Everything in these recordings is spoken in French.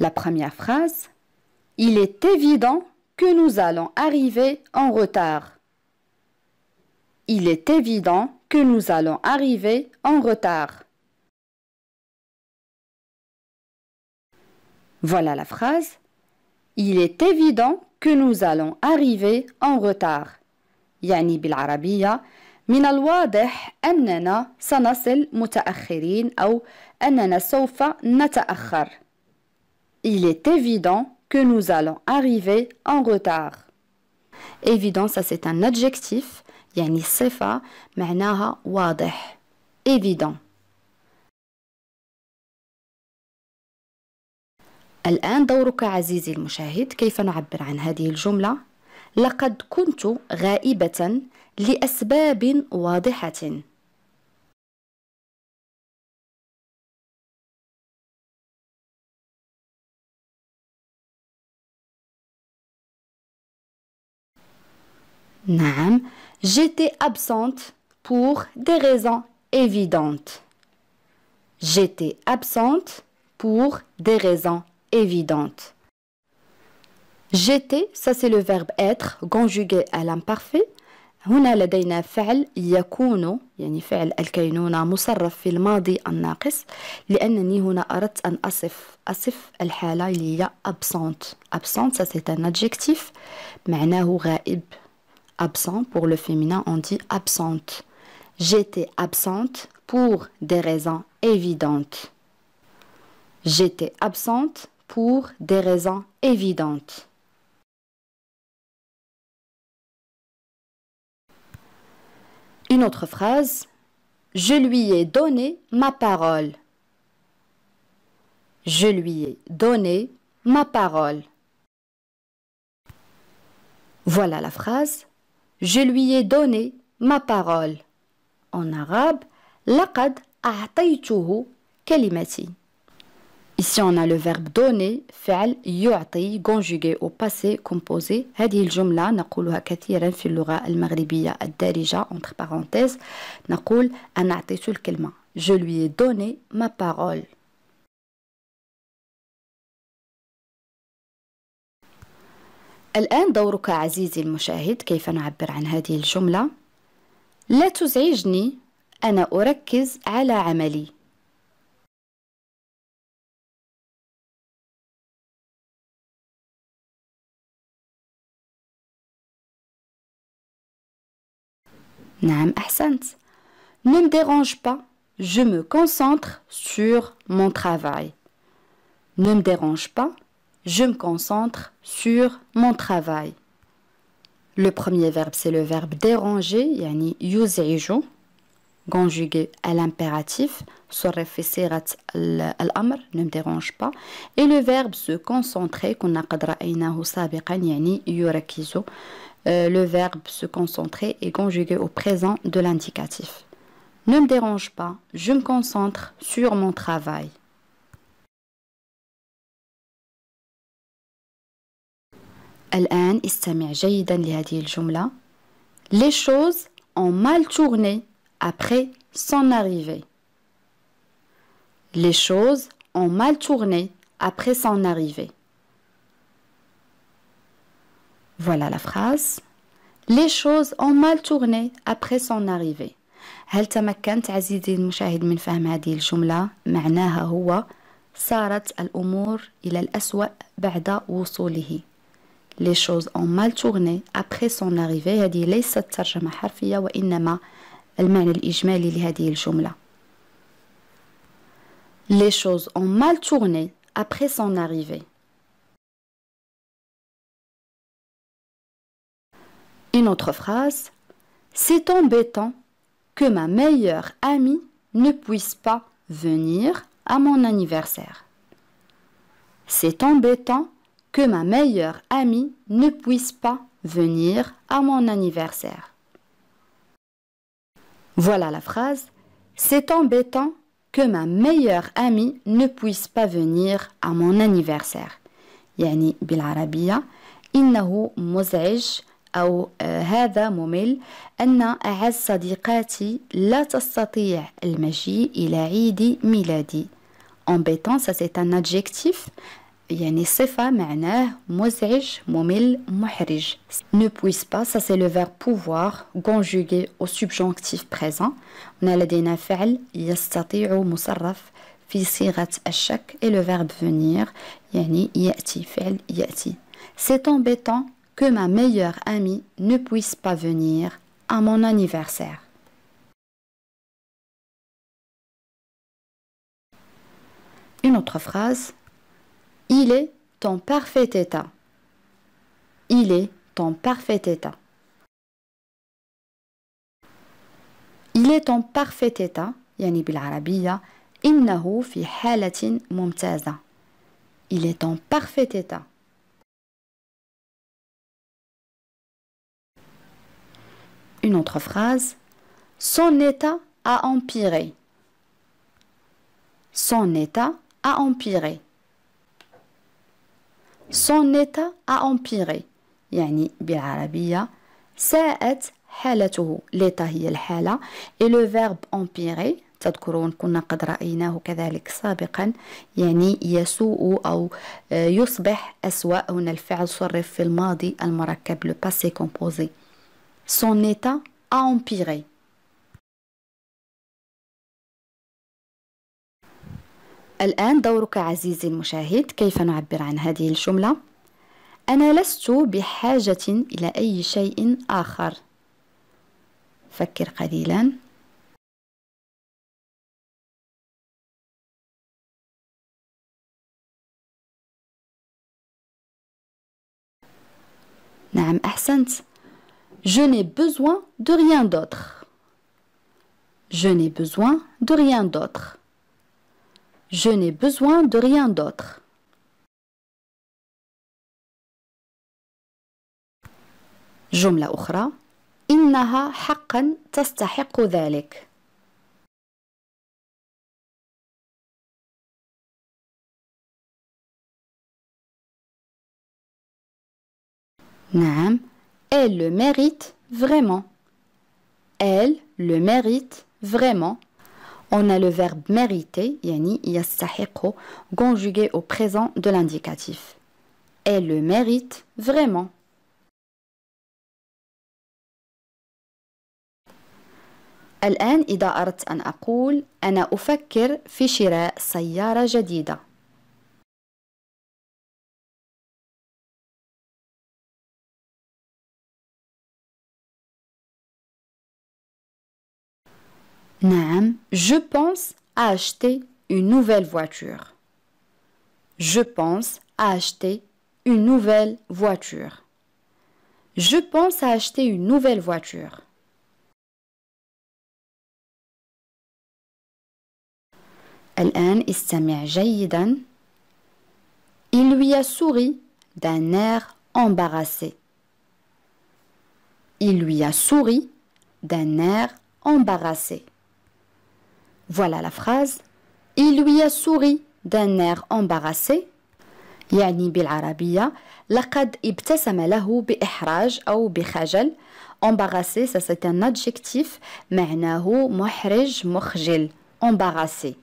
La première phrase. Il est évident que nous allons arriver en retard. Il est évident que nous allons arriver en retard. Voilà la phrase. Il est évident que nous allons arriver en retard. يعني بالعربية من الواضح أننا سنصل متأخرين أو أننا سوف نتأخر. Il est évident que nous allons arriver en retard. Évident, ça c'est un adjectif, يعني صفة معناها واضح. Évident. الآن دورك عزيزي المشاهد، كيف نعبر عن هذه الجملة؟ لقد كنت غائبة لأسباب واضحة. نعم، j'étais absente pour des raisons évidentes. J'étais absente pour des raisons évidentes. J'étais, ça c'est le verbe être conjugué à l'imparfait. هنا لدينا فعل يكون، يعني فعل الكينونة مصرف في الماضي الناقص، لأنني هنا أردت أن أصف الحالة اللي هي absente. Absente, ça c'est un adjectif معناه غائب. Absent, pour le féminin, on dit absente. J'étais absente pour des raisons évidentes. J'étais absente pour des raisons évidentes. Une autre phrase. Je lui ai donné ma parole. Je lui ai donné ma parole. Voilà la phrase. Je lui ai donné ma parole. En arabe, لقد أعطيته كلمتي. Ici, on a le verbe donner, فعل يعطي, conjugué au passé composé. هذه الجملة نقولها كثيرا في اللغة المغربية الدارجة, entre parenthèses. نقول أنا أعطيته الكلمة. Je lui ai donné ma parole. الآن دورك عزيزي المشاهد، كيف نعبر عن هذه الجملة؟ لا تزعجني، أنا أركز على عملي. نعم أحسنت. Ne me dérange pas, je me concentre sur mon travail. Ne me dérange pas, je me concentre sur mon travail. Le premier verbe, c'est le verbe déranger, يعني يزعج, conjugué à l'impératif, صرف في صيغة الأمر, ne me dérange pas. Et le verbe se concentrer, كنا قد رأيناه سابقا, يعني يركز. Le verbe se concentrer est conjugué au présent de l'indicatif. Ne me dérange pas, je me concentre sur mon travail. الآن استمع جيدا لهذه الجملة. Les choses ont mal tourné après son arrivée. Les choses ont mal tourné après son arrivée. Voilà la phrase. Les choses ont mal tourné après son arrivée. هل تمكنت عزيزي المشاهد من فهم هذه الجملة؟ معناها هو صارت الأمور إلى الأسوأ بعد وصوله. Les choses ont mal tourné après son arrivée. هذه ليست ترجمة حرفية وإنما المعنى الإجمالي لهذه الجملة. Les choses ont mal tourné après son arrivée. Une autre phrase. C'est embêtant que ma meilleure amie ne puisse pas venir à mon anniversaire. C'est embêtant que ma meilleure amie ne puisse pas venir à mon anniversaire. Voilà la phrase. C'est embêtant que ma meilleure amie ne puisse pas venir à mon anniversaire. يعني بالعربية إنه مزعج أو هذا ممل أن أعز صديقاتي لا تستطيع المجيء إلى عيد ميلادي. Embêtant, ça c'est un adjectif يعني صفة معناه مزعج ممل محرج. Ne puisse pas, ça c'est le verbe pouvoir conjugué au subjonctif présent. On a لدينا فعل يستطيع مصرف في صيغة الشك et le verbe venir يعني يأتي فعل يأتي. C'est embêtant que ma meilleure amie ne puisse pas venir à mon anniversaire. Une autre phrase. Il est en parfait état. Il est en parfait état. Il est en parfait état يعني بالعربية إنه في حالة ممتازة. Il est en parfait état. Une autre phrase. Son état a empiré. Son état a empiré. Son état a empiré يعني بالعربية ساءت حالته. l'état هي الحالة et le verbe empirer تذكرون كنا قد رأيناه كذلك سابقا يعني يسوء أو يصبح أسوأ. هنا الفعل صرف في الماضي المركب le passé composé. Son état a empiré. الآن دورك عزيزي المشاهد. كيف نعبر عن هذه الجملة؟ أنا لست بحاجة إلى أي شيء آخر. فكر قليلا. نعم أحسنت. Je n'ai besoin de rien d'autre. Je n'ai besoin de rien d'autre. Je n'ai besoin de rien d'autre. جملة أخرى. إنها حقا تستحق ذلك. نعم. Elle le mérite vraiment. Elle le mérite vraiment. On a le verbe mériter, يعني يستحق, conjugué au présent de l'indicatif. Elle le mérite vraiment. الآن إذا أردت أن أقول أنا أفكر في شراء سيارة جديدة. نعم. Je pense à acheter une nouvelle voiture. Je pense à acheter une nouvelle voiture. Je pense à acheter une nouvelle voiture. الآن استمع جيدا. Il lui a souri d'un air embarrassé. Il lui a souri d'un air embarrassé. Voilà la phrase. Il lui a souri d'un air embarrassé. يعني بالعربية لقد ابتسم له بإحراج أو بخجل. Embarrassé, ça c'est un adjectif معناه محرج مخجل. Embarrassé.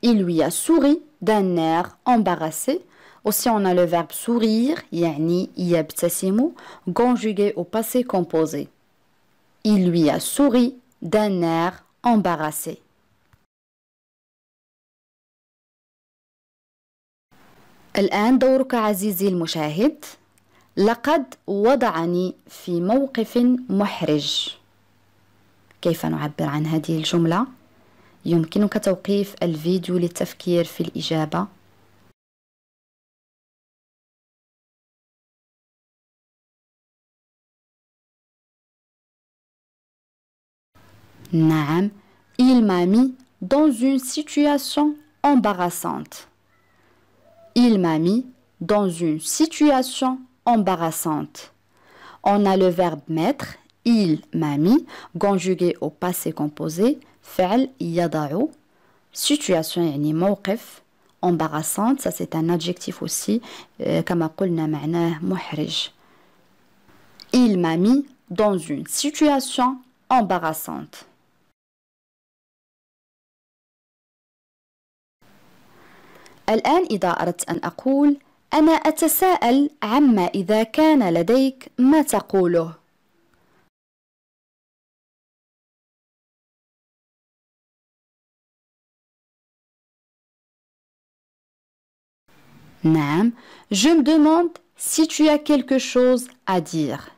Il lui a souri d'un air embarrassé. Aussi on a le verbe sourire يعني يبتسم conjugué au passé composé. Il lui a souri d'un air embarrassé. الآن دورك عزيزي المشاهد. لقد وضعني في موقف محرج. كيف نعبر عن هذه الجملة؟ يمكنك توقيف الفيديو للتفكير في الإجابة. نعم. Il m'a mis dans une situation embarrassante. Il m'a mis dans une situation embarrassante. On a le verbe mettre. Il m'a mis conjugué au passé composé. فعل يضع. Situation يعني موقف. Embarrassante, ça c'est un adjectif aussi. كما قلنا معناه محرج. Il m'a mis dans une situation embarrassante. الآن إذا أردت أن أقول أنا أتساءل عما إذا كان لديك ما تقوله. نعم. Je me demande si tu as quelque chose à dire.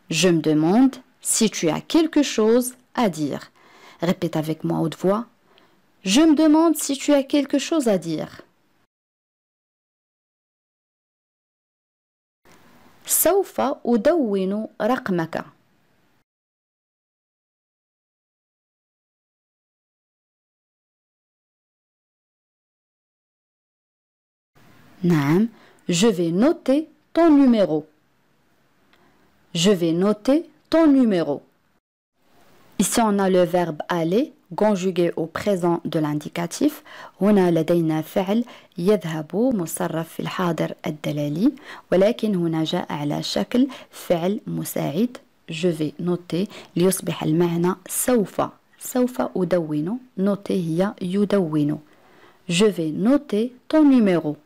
Je me demande si tu as quelque chose à dire. Répète avec moi à haute voix. Je me demande si tu as quelque chose à dire. سوف أدون رقمك. نعم. Je vais noter ton numéro. Je vais noter ton numéro. Ici, on a le verbe aller conjugué au présent de l'indicatif. هنا لدينا فعل يذهب مصرف في الحاضر الدلالي، ولكن هنا جاء على شكل فعل مساعد. Je vais noter ليصبح المعنى سوف أدون. noter هي يدون. Je vais noter ton numéro.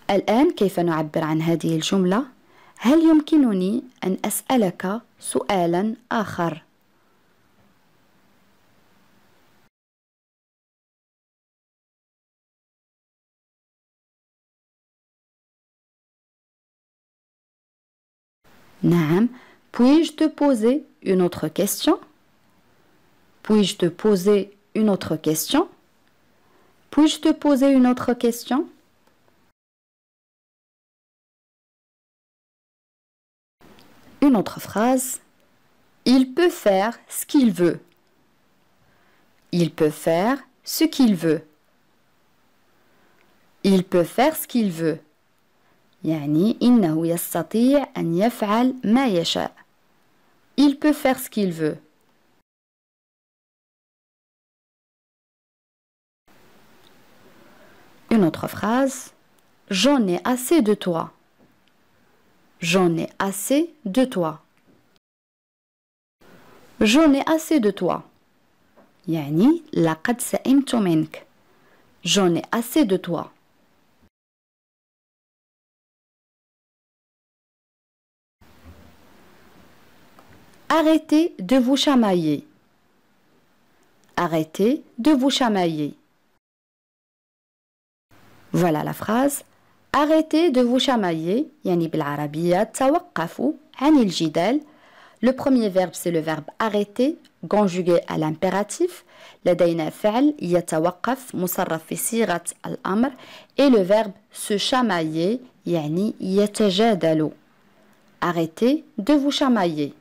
الآن كيف نعبر عن هذه الجملة؟ هل يمكنني أن أسألك سؤالا آخر؟ نعم. Puis-je te poser une autre question? Puis-je te poser une autre question? Puis-je te poser une autre question? Une autre phrase. Il peut faire ce qu'il veut. Il peut faire ce qu'il veut. Il peut faire ce qu'il veut. يعني إنه يستطيع أن يفعل ما يشاء. Il peut faire ce qu'il veut. Une autre phrase. J'en ai assez de toi. J'en ai assez de toi. J'en ai assez de toi. يعني لقد سئمت منك. J'en ai assez de toi. Arrêtez de vous chamailler. Arrêtez de vous chamailler. Voilà la phrase. Arrêtez de vous chamailler. يعني بالعربية توقفوا عن الجدال. Le premier verbe c'est le verbe arrêter conjugué à l'impératif. لدينا فعل يتوقف مصرف في صيغة الأمر et le verbe se chamailler يعني يتجادل. Arrêtez de vous chamailler.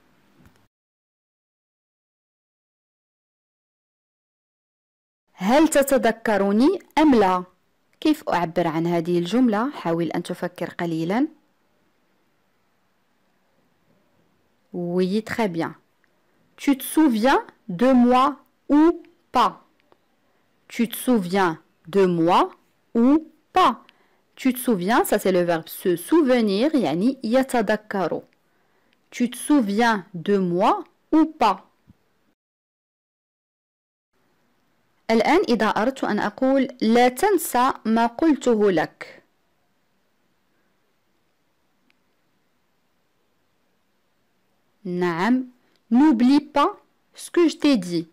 هل تتذكرني أم لا؟ كيف أعبر عن هذه الجملة؟ حاول أن تفكر قليلا. Oui, très bien. Tu te souviens de moi ou pas? Tu te souviens de moi ou pas? Tu te souviens, ça c'est le verbe se souvenir, يعني يتذكر. Tu te souviens de moi ou pas? الآن إذا أردت أن أقول لا تنسى ما قلته لك. نعم. N'oublie pas ce que je t'ai dit.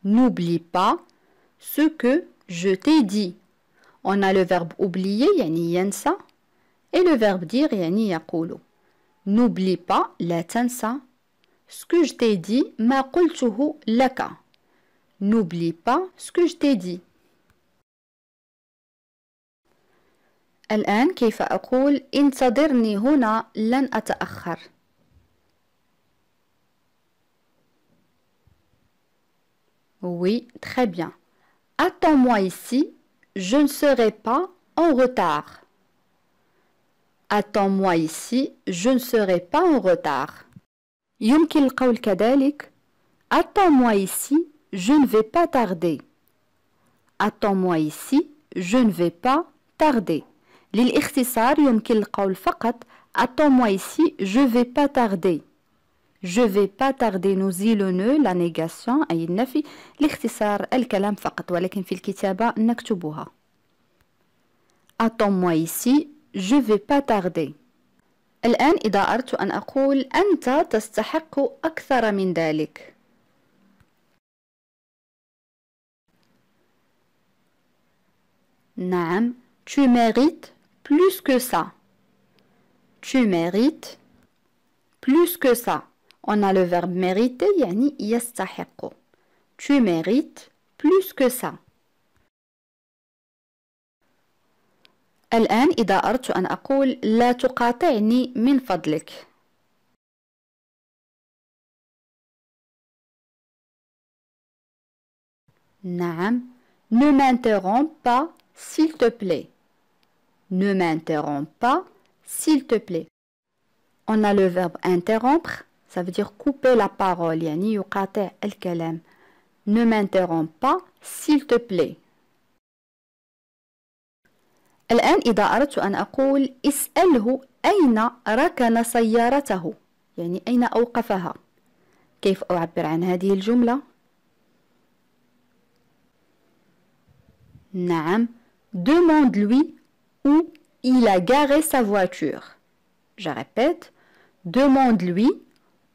N'oublie pas ce que je t'ai dit. On a le verbe oublier يعني ينسى et le verbe dire يعني يقول. N'oublie pas لا تنسى ce que je t'ai dit ما قلته لك. N'oublie pas ce que je t'ai dit. الآن كيف أقول انتظرني هنا لن أتأخر. Oui, très bien. Attends-moi ici, je ne serai pas en retard. Attends-moi ici, je ne serai pas en retard. يمكن القول كذلك Attends-moi ici, je ne vais pas tarder. Attends-moi ici, je ne vais pas tarder. للاختصار يمكن القول فقط Attends-moi ici, je vais pas tarder. je vais pas tarder نزيل ne la négation أي النفي لاختصار الكلام فقط ولكن في الكتابة نكتبها. Attends-moi ici, je vais pas tarder. الآن إذا أردت أن أقول أنت تستحق أكثر من ذلك. نعم, tu mérites plus que ça. Tu mérites plus que ça. On a le verbe mériter يعني يستحق. Tu mérites plus que ça. الآن إذا أردت أن أقول لا تقاطعني من فضلك. نعم, ne m'interromps pas s'il te plaît. Ne m'interromps pas s'il te plaît. On a le verbe interrompre, ça veut dire couper la parole يعني يقاطع الكلام. Ne m'interromps pas s'il te plaît. الآن إذا أردت أن أقول اسأله أين ركن سيارته يعني أين أوقفها. كيف أعبر عن هذه الجملة؟ نعم, demande-lui où il a garé sa voiture. Je répète, demande-lui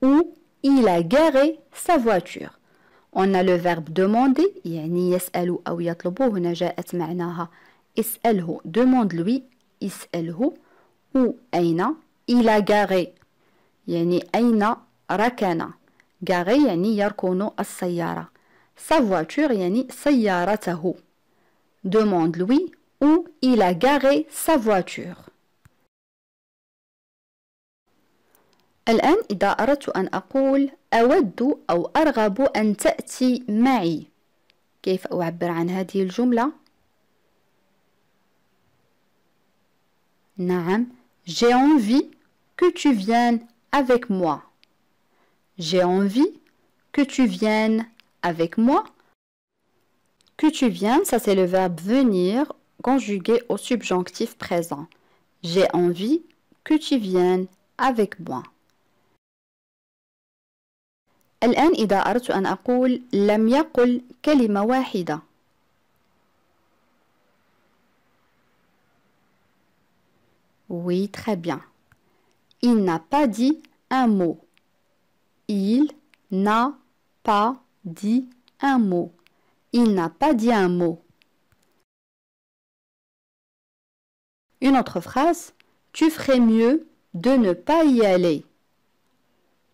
où il a garé sa voiture. On a le verbe demander يعني يسأل أو يطلب هنا جاءت معناها اسأله. demande-lui اسأله où أين il a garé يعني أين ركن. garé يعني يركن السيارة. sa voiture يعني سيارته. demande-lui où il a garé sa voiture. الآن إذا أردت أن أقول أود أو أرغب أن تأتي معي. كيف أعبر عن هذه الجملة؟ نعم, j'ai envie que tu viennes avec moi. J'ai envie que tu viennes avec moi. Que tu viennes, ça c'est le verbe venir conjugué au subjonctif présent. J'ai envie que tu viennes avec moi. الآن إذا أردت أن أقول لم يقل كلمة واحدة. Oui, très bien. Il n'a pas dit un mot. Il n'a pas dit un mot. Il n'a pas dit un mot. Une autre phrase. Tu ferais mieux de ne pas y aller.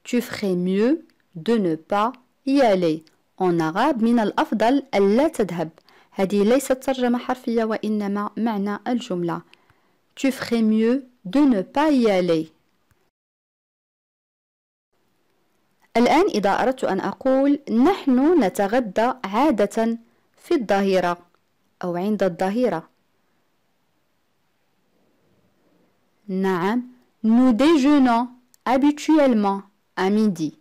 Tu ferais mieux de ne pas y aller. En arabe من الأفضل ألا تذهب. هذه ليست ترجمة حرفية وإنما معنى الجملة. Tu ferais mieux de ne pas y aller. الآن إذا أردت أن أقول نحن نتغدى عادة في الظهيرة أو عند الظهيرة. نعم, nous déjeunons habituellement à midi.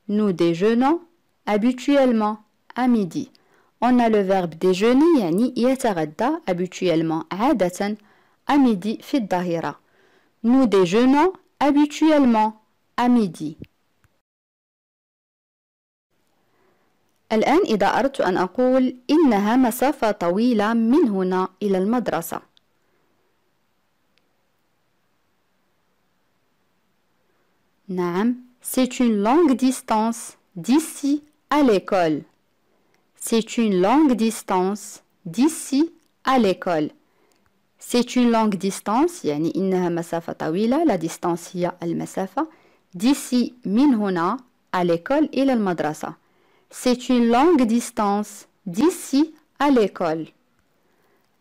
Nous déjeunons habituellement à midi. On a le verbe déjeuner يعني يتغدى habituellement عادة à midi في الظهيرة. Nous déjeunons habituellement à midi. الآن إذا أردت أن أقول إنها مسافة طويلة من هنا إلى المدرسة. نعم, c'est une longue distance d'ici à l'école. C'est une longue distance d'ici à l'école. C'est une longue distance يعني إنها مسافة طويلة. La distance هي المسافة. d'ici من هنا à l'école إلى المدرسة. C'est une longue distance d'ici à l'école.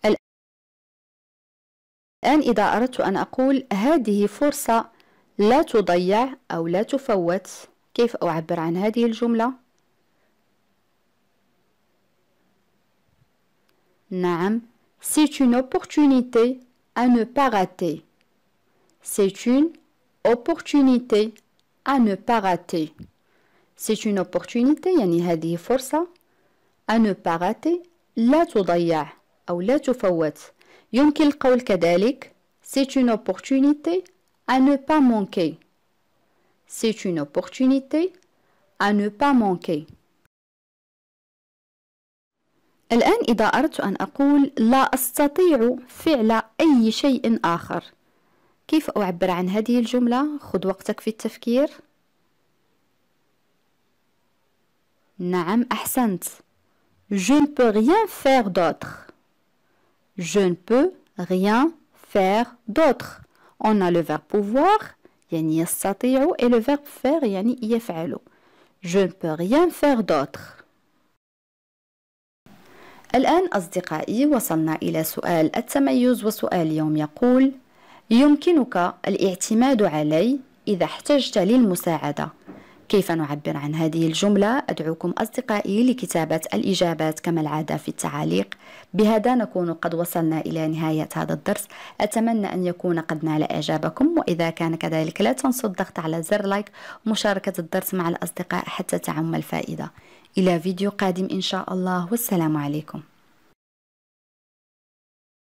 الآن إذا أردت أن أقول هذه فرصة لا تضيع أو لا تفوت. كيف أعبر عن هذه الجملة؟ نعم, c'est une opportunité à ne pas rater. C'est une opportunité à ne pas rater. C'est une opportunité يعني هذه فرصة à ne pas rater لا تضيع أو لا تفوت. يمكن القول كذلك c'est une opportunité à ne pas manquer. c'est une opportunité à ne pas manquer. الآن إذا أردت أن أقول لا أستطيع فعل أي شيء آخر، كيف أعبر عن هذه الجملة؟ خذ وقتك في التفكير. نعم أحسنت. Je ne peux rien faire d'autre. Je ne peux rien faire d'autre. On a le verbe pouvoir يعني يستطيع et le verbe faire يعني يفعل. Je ne peux rien faire d'autre. الآن أصدقائي وصلنا إلى سؤال التميز، وسؤال اليوم يقول: يمكنك الاعتماد علي إذا احتجت للمساعدة. كيف نعبر عن هذه الجملة؟ أدعوكم أصدقائي لكتابة الإجابات كما العادة في التعاليق. بهذا نكون قد وصلنا إلى نهاية هذا الدرس. أتمنى أن يكون قد نال إعجابكم، وإذا كان كذلك لا تنسوا الضغط على زر لايك ومشاركة الدرس مع الأصدقاء حتى تعم الفائدة. إلى فيديو قادم إن شاء الله، والسلام عليكم.